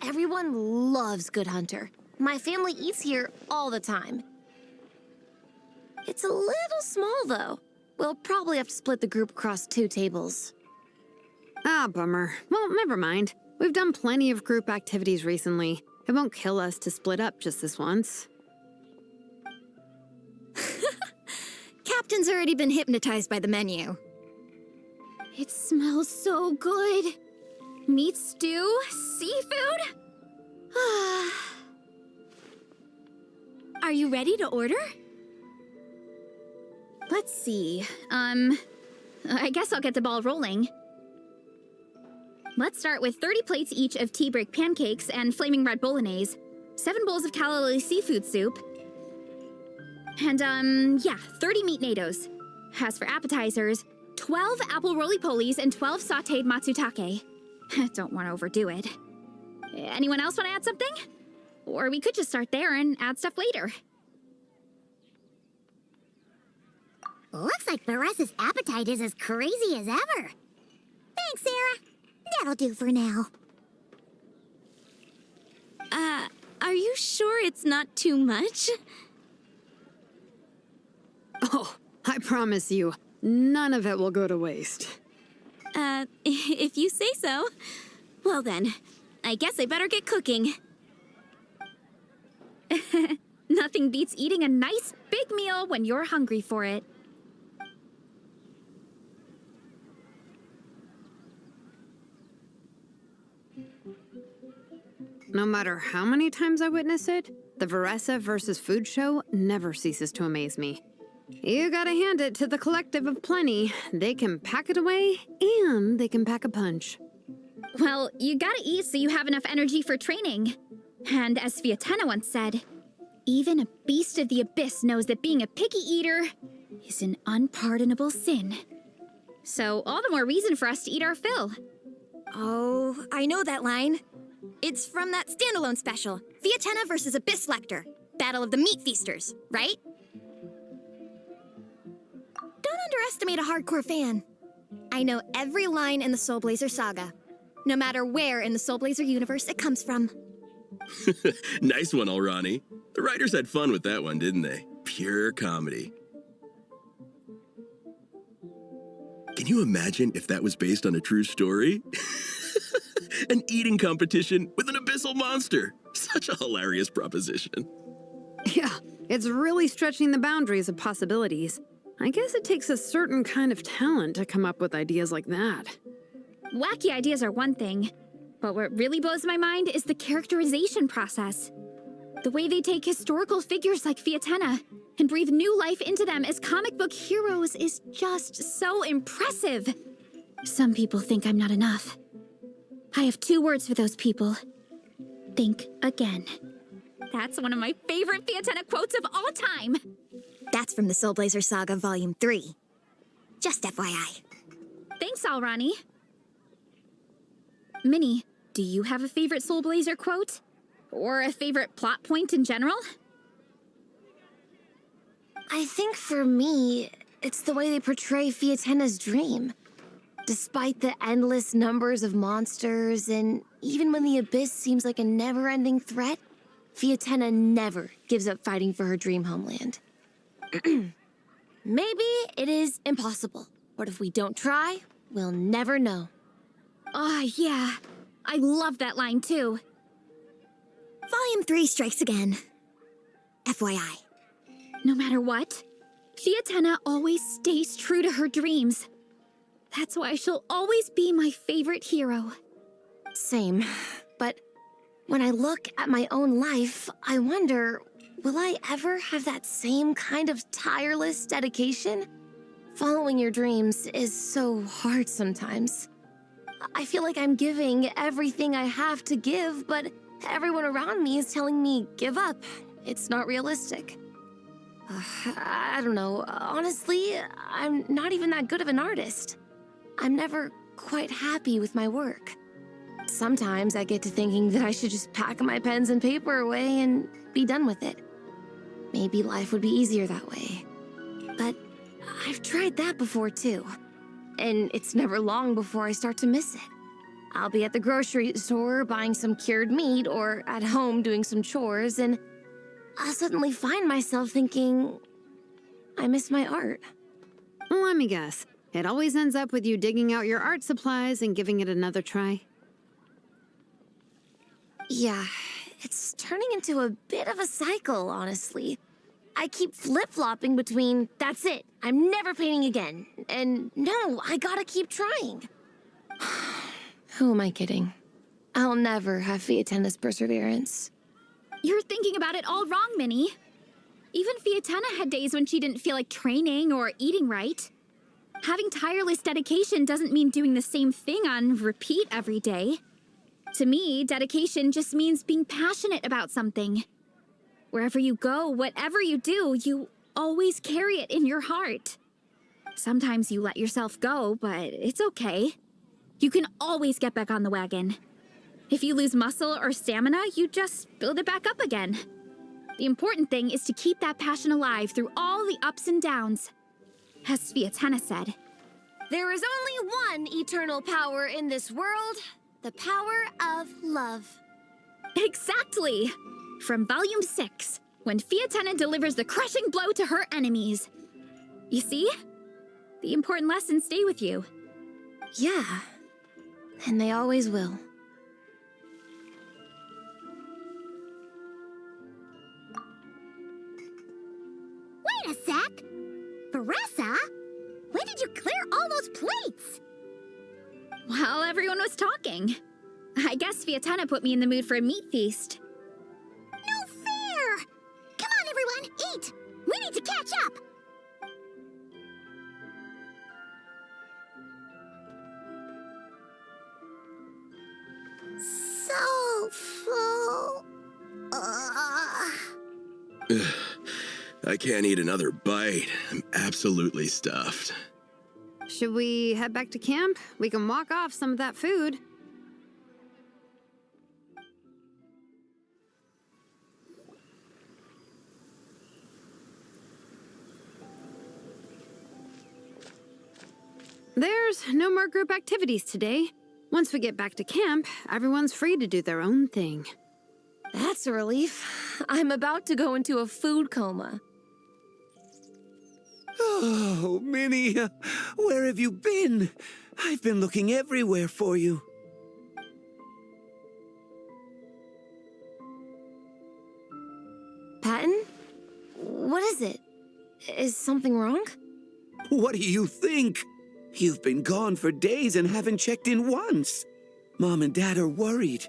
Everyone loves Good Hunter. My family eats here all the time. It's a little small, though. We'll probably have to split the group across 2 tables. Ah, bummer. Well, never mind. We've done plenty of group activities recently. It won't kill us to split up just this once. Captain's already been hypnotized by the menu. It smells so good. Meat stew? Seafood? Are you ready to order? Let's see. I guess I'll get the ball rolling. Let's start with 30 plates each of tea break pancakes and flaming red bolognese, 7 bowls of calla seafood soup, and, 30 meat natos. As for appetizers, 12 apple roly-polies and 12 sautéed matsutake. Don't want to overdo it. Anyone else want to add something? Or we could just start there and add stuff later. Looks like Baressa's appetite is as crazy as ever. Thanks, Sarah. That'll do for now. Are you sure it's not too much? Oh, I promise you, none of it will go to waste. If you say so. Well then, I guess I better get cooking. Nothing beats eating a nice big meal when you're hungry for it. No matter how many times I witness it, the Varessa versus food show never ceases to amaze me. You gotta hand it to the collective of plenty. They can pack it away, and they can pack a punch. Well, you gotta eat so you have enough energy for training. And as Fiatena once said, even a beast of the abyss knows that being a picky eater is an unpardonable sin. So all the more reason for us to eat our fill. Oh, I know that line. It's from that standalone special, Fiatena versus Abyss Lecter, Battle of the Meat Feasters, right? Don't underestimate a hardcore fan. I know every line in the Soulblazer saga, no matter where in the Soulblazer universe it comes from. Nice one, Alrani. The writers had fun with that one, didn't they? Pure comedy. Can you imagine if that was based on a true story? An eating competition with an abyssal monster. Such a hilarious proposition. Yeah, it's really stretching the boundaries of possibilities. I guess it takes a certain kind of talent to come up with ideas like that. Wacky ideas are one thing, but what really blows my mind is the characterization process. The way they take historical figures like Fiatena and breathe new life into them as comic book heroes is just so impressive. Some people think I'm not enough. I have 2 words for those people. Think again. That's one of my favorite Fiatena quotes of all time. That's from the Soulblazer Saga Volume 3. Just FYI. Thanks, Alrani. Minnie, do you have a favorite Soulblazer quote? Or a favorite plot point in general? I think for me, it's the way they portray Fiatena's dream. Despite the endless numbers of monsters, and even when the Abyss seems like a never-ending threat, Fiatena never gives up fighting for her dream homeland. Maybe it is impossible, but if we don't try, we'll never know. Oh, yeah. I love that line, too. Volume 3 strikes again. FYI. No matter what, Fiatena always stays true to her dreams. That's why she'll always be my favorite hero. Same, but when I look at my own life, I wonder, will I ever have that same kind of tireless dedication? Following your dreams is so hard sometimes. I feel like I'm giving everything I have to give, but everyone around me is telling me, give up. It's not realistic. I don't know. Honestly, I'm not even that good of an artist. I'm never quite happy with my work. Sometimes I get to thinking that I should just pack my pens and paper away and be done with it. Maybe life would be easier that way. But I've tried that before too. And it's never long before I start to miss it. I'll be at the grocery store buying some cured meat or at home doing some chores, and I'll suddenly find myself thinking, I miss my art. Let me guess. It always ends up with you digging out your art supplies and giving it another try. Yeah, it's turning into a bit of a cycle, honestly. I keep flip-flopping between, that's it, I'm never painting again, and no, I gotta keep trying. Who am I kidding? I'll never have Fiatenna's perseverance. You're thinking about it all wrong, Minnie. Even Fiatenna had days when she didn't feel like training or eating right. Having tireless dedication doesn't mean doing the same thing on repeat every day. To me, dedication just means being passionate about something. Wherever you go, whatever you do, you always carry it in your heart. Sometimes you let yourself go, but it's okay. You can always get back on the wagon. If you lose muscle or stamina, you just build it back up again. The important thing is to keep that passion alive through all the ups and downs. As Fiatenna said, There is only one eternal power in this world, the power of love. exactly! From Volume 6, when Fiatenna delivers the crushing blow to her enemies. You see? The important lessons stay with you. Yeah, and they always will. Wait a sec! Veressa? When did you clear all those plates? While everyone was talking. I guess Fiatenna put me in the mood for a meat feast. No fair! Come on, everyone, eat! We need to catch up! So full. I can't eat another bite. I'm absolutely stuffed. Should we head back to camp? We can walk off some of that food. There's no more group activities today. Once we get back to camp, everyone's free to do their own thing. That's a relief. I'm about to go into a food coma. Oh, Minnie, where have you been? I've been looking everywhere for you. Patton? What is it? Is something wrong? What do you think? You've been gone for days and haven't checked in once. Mom and Dad are worried.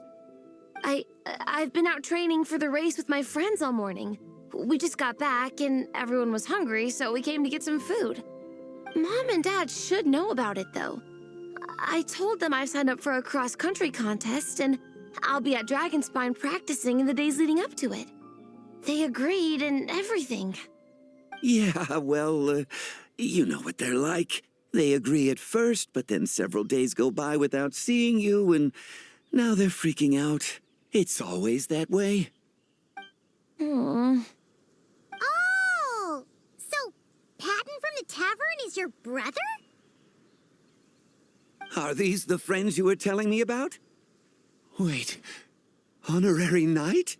I've been out training for the race with my friends all morning. We just got back and everyone was hungry, so we came to get some food. Mom and Dad should know about it, though. I told them I signed up for a cross-country contest and I'll be at Dragonspine practicing in the days leading up to it. They agreed and everything. Yeah, well, you know what they're like. They agree at first, but then several days go by without seeing you, and now they're freaking out. It's always that way. Aww. Oh! So, Patton from the tavern is your brother? Are these the friends you were telling me about? Wait, honorary knight?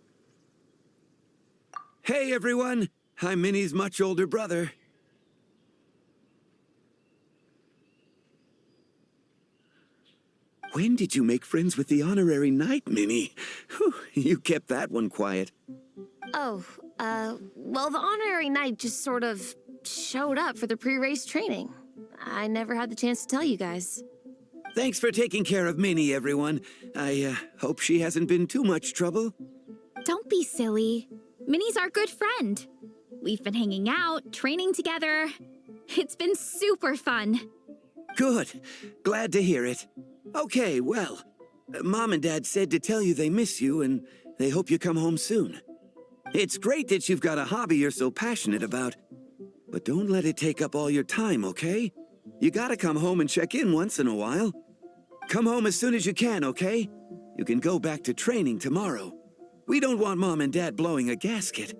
Hey, everyone! I'm Minnie's much older brother. When did you make friends with the honorary knight, Minnie? Whew, you kept that one quiet. Oh, well, the honorary knight just sort of showed up for the pre-race training. I never had the chance to tell you guys. Thanks for taking care of Minnie, everyone. I hope she hasn't been too much trouble. Don't be silly. Minnie's our good friend. We've been hanging out, training together. It's been super fun. Good. Glad to hear it. Okay, well, Mom and Dad said to tell you they miss you and they hope you come home soon. It's great that you've got a hobby you're so passionate about, but don't let it take up all your time, okay? You gotta come home and check in once in a while. Come home as soon as you can, okay? You can go back to training tomorrow. We don't want Mom and Dad blowing a gasket.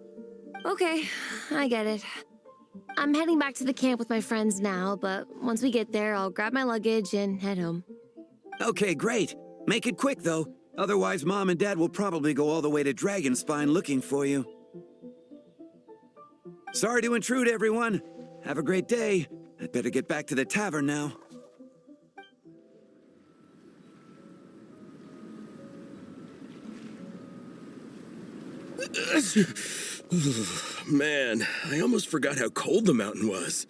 Okay, I get it. I'm heading back to the camp with my friends now, but once we get there, I'll grab my luggage and head home. Okay, great. Make it quick, though. Otherwise, Mom and Dad will probably go all the way to Dragonspine looking for you. Sorry to intrude, everyone. Have a great day. I'd better get back to the tavern now. Man, I almost forgot how cold the mountain was.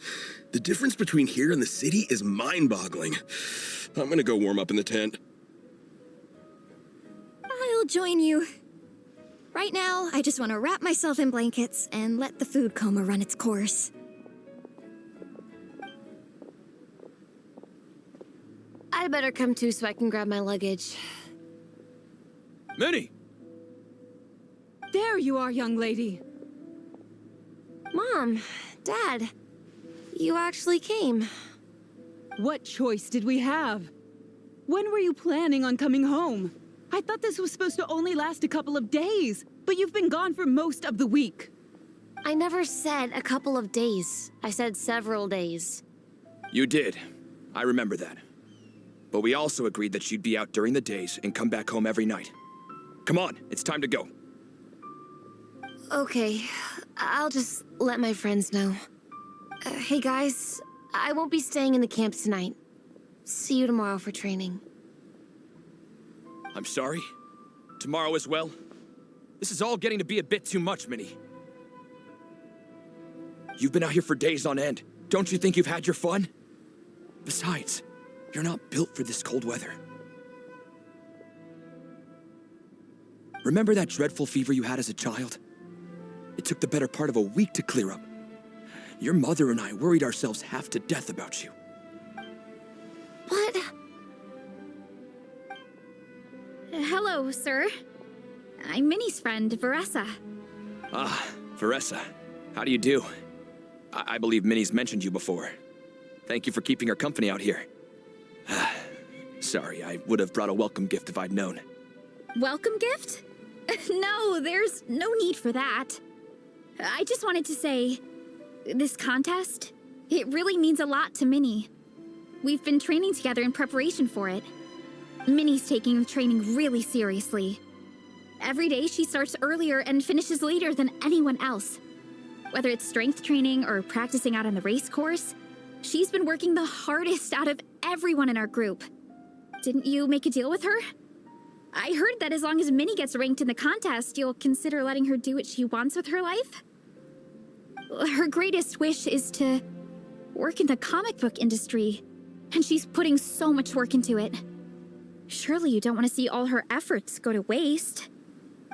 The difference between here and the city is mind-boggling. I'm gonna go warm up in the tent. I'll join you. Right now, I just want to wrap myself in blankets and let the food coma run its course. I better come too so I can grab my luggage. Minnie! There you are, young lady. Mom, Dad, you actually came. What choice did we have? When were you planning on coming home? I thought this was supposed to only last a couple of days, but you've been gone for most of the week. I never said a couple of days. I said several days. You did. I remember that. But we also agreed that you'd be out during the days and come back home every night. Come on, it's time to go. Okay, I'll just let my friends know. Hey guys, I won't be staying in the camps tonight. See you tomorrow for training. I'm sorry. Tomorrow as well. This is all getting to be a bit too much, Minnie. You've been out here for days on end. Don't you think you've had your fun? Besides, you're not built for this cold weather. Remember that dreadful fever you had as a child? It took the better part of a week to clear up. Your mother and I worried ourselves half to death about you. What? Hello, sir. I'm Minnie's friend, Veressa. Ah, Veressa. How do you do? I believe Minnie's mentioned you before. Thank you for keeping her company out here. Sorry, I would have brought a welcome gift if I'd known. Welcome gift? No, there's no need for that. I just wanted to say, this contest, it really means a lot to Minnie. We've been training together in preparation for it. Minnie's taking the training really seriously. Every day she starts earlier and finishes later than anyone else. Whether it's strength training or practicing out on the race course, she's been working the hardest out of everyone in our group. Didn't you make a deal with her? I heard that as long as Minnie gets ranked in the contest, you'll consider letting her do what she wants with her life? Her greatest wish is to work in the comic book industry, and she's putting so much work into it. Surely you don't want to see all her efforts go to waste.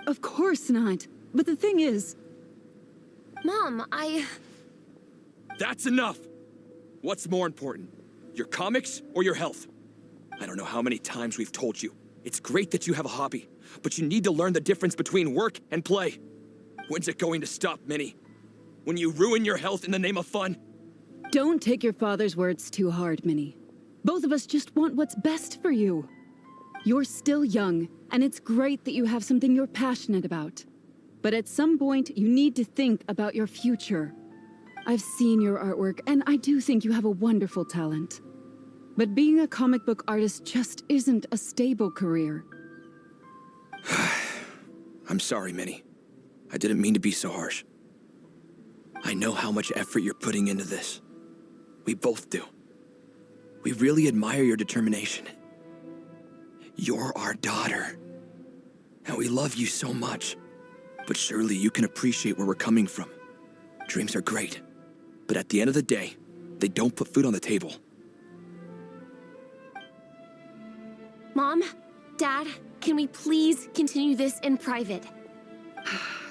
Of course not. But the thing is... Mom, That's enough! What's more important, your comics or your health? I don't know how many times we've told you. It's great that you have a hobby, but you need to learn the difference between work and play. When's it going to stop, Minnie? When you ruin your health in the name of fun? Don't take your father's words too hard, Minnie. Both of us just want what's best for you. You're still young, and it's great that you have something you're passionate about. But at some point, you need to think about your future. I've seen your artwork, and I do think you have a wonderful talent. But being a comic book artist just isn't a stable career. I'm sorry, Minnie. I didn't mean to be so harsh. I know how much effort you're putting into this. We both do. We really admire your determination. You're our daughter. And we love you so much. But surely you can appreciate where we're coming from. Dreams are great. But at the end of the day, they don't put food on the table. Mom, Dad, can we please continue this in private?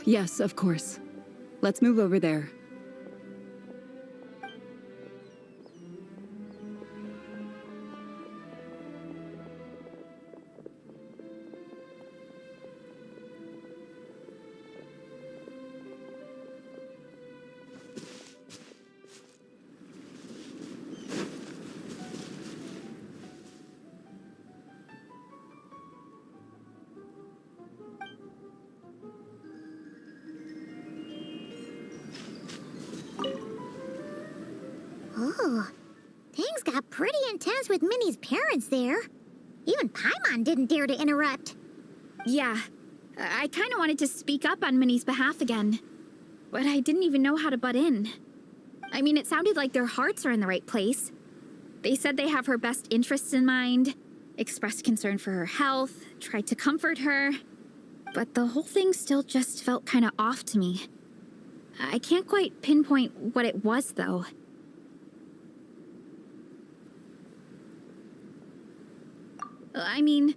Yes, of course. Let's move over there. Oh, things got pretty intense with Minnie's parents there. Even Paimon didn't dare to interrupt. Yeah, I kind of wanted to speak up on Minnie's behalf again, but I didn't even know how to butt in. I mean, it sounded like their hearts are in the right place. They said they have her best interests in mind, expressed concern for her health, tried to comfort her, but the whole thing still just felt kind of off to me. I can't quite pinpoint what it was, though. I mean,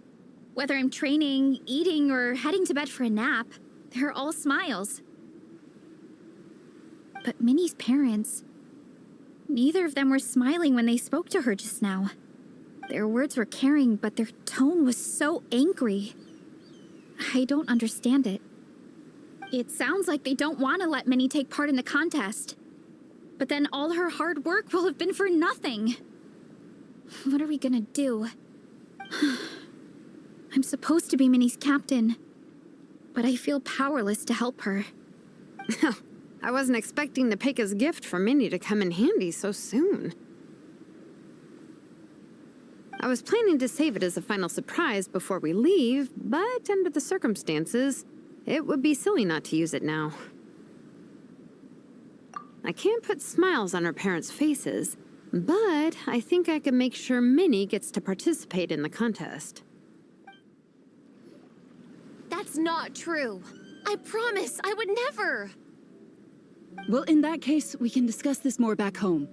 whether I'm training, eating, or heading to bed for a nap, they're all smiles. But Minnie's parents, neither of them were smiling when they spoke to her just now. Their words were caring, but their tone was so angry. I don't understand it. It sounds like they don't want to let Minnie take part in the contest. But then all her hard work will have been for nothing. What are we gonna do? I'm supposed to be Minnie's captain, but I feel powerless to help her. I wasn't expecting Nepeka's gift for Minnie to come in handy so soon. I was planning to save it as a final surprise before we leave, but under the circumstances, it would be silly not to use it now. I can't put smiles on her parents' faces, but I think I can make sure Minnie gets to participate in the contest. That's not true. I promise I would never. Well, in that case, we can discuss this more back home.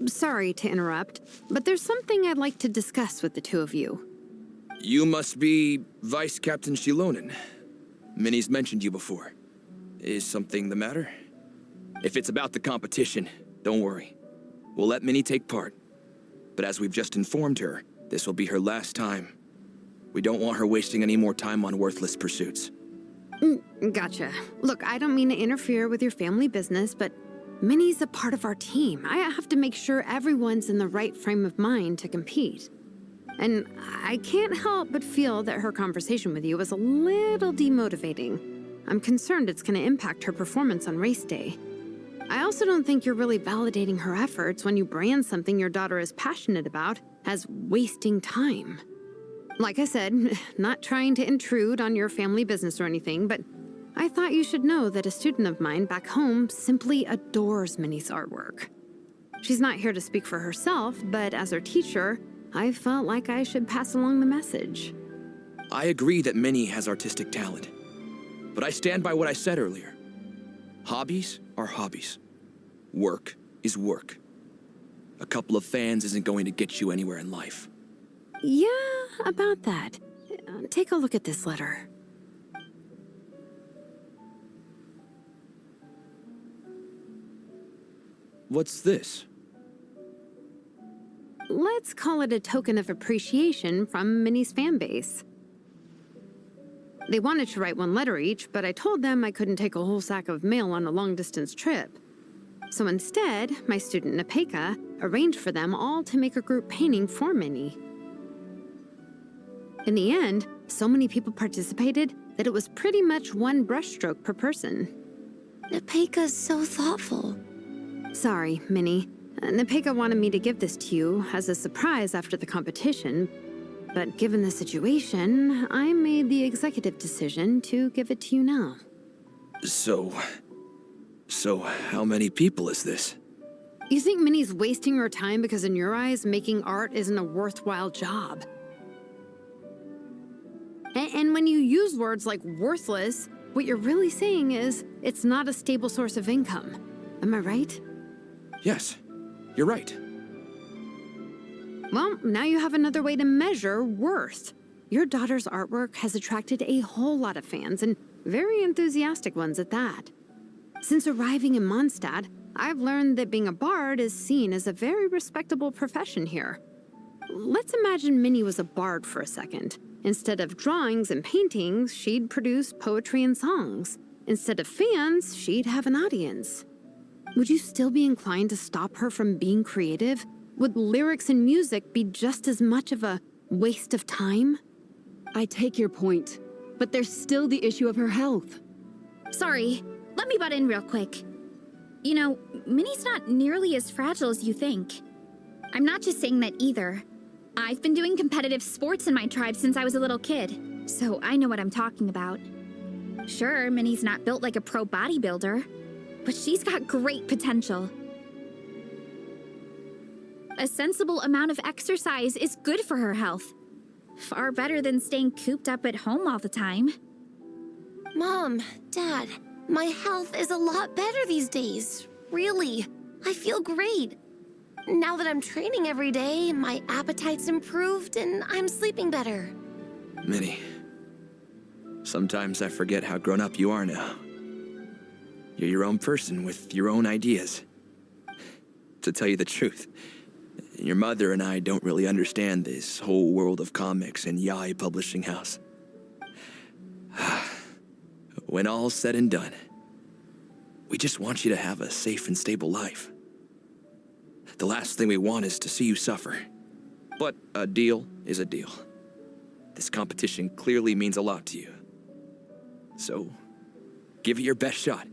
Sorry to interrupt, but there's something I'd like to discuss with the two of you. You must be Vice Captain Shilonen. Minnie's mentioned you before. Is something the matter? If it's about the competition, don't worry. We'll let Minnie take part. But as we've just informed her, this will be her last time. We don't want her wasting any more time on worthless pursuits. Gotcha. Look, I don't mean to interfere with your family business, but Minnie's a part of our team. I have to make sure everyone's in the right frame of mind to compete. And I can't help but feel that her conversation with you was a little demotivating. I'm concerned it's going to impact her performance on race day. I also don't think you're really validating her efforts when you brand something your daughter is passionate about as wasting time. Like I said, not trying to intrude on your family business or anything, but I thought you should know that a student of mine back home simply adores Minnie's artwork. She's not here to speak for herself, but as her teacher, I felt like I should pass along the message. I agree that Minnie has artistic talent. But I stand by what I said earlier. Hobbies are hobbies. Work is work. A couple of fans isn't going to get you anywhere in life. Yeah, about that. Take a look at this letter. What's this? Let's call it a token of appreciation from Minnie's fan base. They wanted to write one letter each, but I told them I couldn't take a whole sack of mail on a long-distance trip. So instead, my student Nepeka arranged for them all to make a group painting for Minnie. In the end, so many people participated that it was pretty much one brushstroke per person. Nepeka's so thoughtful. Sorry, Minnie. Nepeka wanted me to give this to you as a surprise after the competition, but given the situation, I made the executive decision to give it to you now. So how many people is this? You think Minnie's wasting her time because in your eyes, making art isn't a worthwhile job? And when you use words like worthless, what you're really saying is it's not a stable source of income. Am I right? Yes, you're right. Well, now you have another way to measure worth. Your daughter's artwork has attracted a whole lot of fans, and very enthusiastic ones at that. Since arriving in Mondstadt, I've learned that being a bard is seen as a very respectable profession here. Let's imagine Minnie was a bard for a second. Instead of drawings and paintings, she'd produce poetry and songs. Instead of fans, she'd have an audience. Would you still be inclined to stop her from being creative? Would lyrics and music be just as much of a waste of time? I take your point, but there's still the issue of her health. Sorry, let me butt in real quick. You know, Minnie's not nearly as fragile as you think. I'm not just saying that either. I've been doing competitive sports in my tribe since I was a little kid, so I know what I'm talking about. Sure, Minnie's not built like a pro bodybuilder, but she's got great potential. A sensible amount of exercise is good for her health. Far better than staying cooped up at home all the time. Mom, Dad, my health is a lot better these days. Really. I feel great. Now that I'm training every day, my appetite's improved and I'm sleeping better. Minnie, sometimes I forget how grown up you are now. You're your own person with your own ideas. To tell you the truth, your mother and I don't really understand this whole world of comics and yaoi publishing house. When all's said and done, we just want you to have a safe and stable life. The last thing we want is to see you suffer. But a deal is a deal. This competition clearly means a lot to you. So, give it your best shot.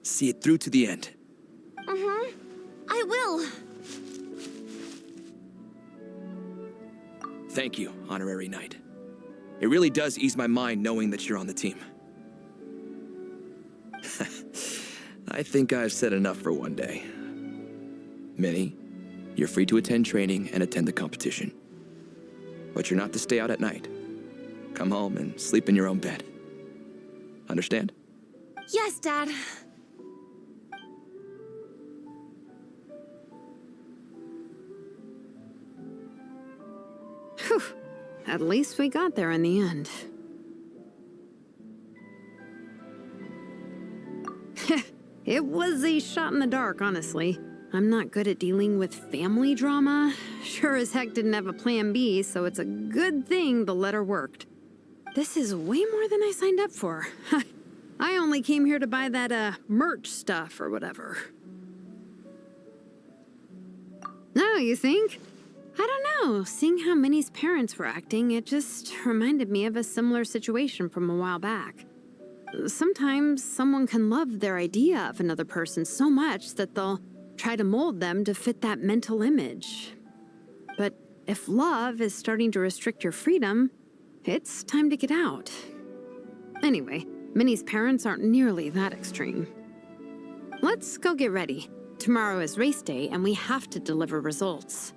See it through to the end. I will. Thank you, Honorary Knight. It really does ease my mind knowing that you're on the team. I think I've said enough for one day. Minnie, you're free to attend training and attend the competition. But you're not to stay out at night. Come home and sleep in your own bed. Understand? Yes, Dad. Whew. At least we got there in the end. It was a shot in the dark, honestly. I'm not good at dealing with family drama. Sure as heck didn't have a plan B, so it's a good thing the letter worked. This is way more than I signed up for. I only came here to buy that, merch stuff or whatever. No, you think? I don't know. Seeing how Minnie's parents were acting, it just reminded me of a similar situation from a while back. Sometimes someone can love their idea of another person so much that they'll try to mold them to fit that mental image. But if love is starting to restrict your freedom, it's time to get out. Anyway, Minnie's parents aren't nearly that extreme. Let's go get ready. Tomorrow is race day and we have to deliver results.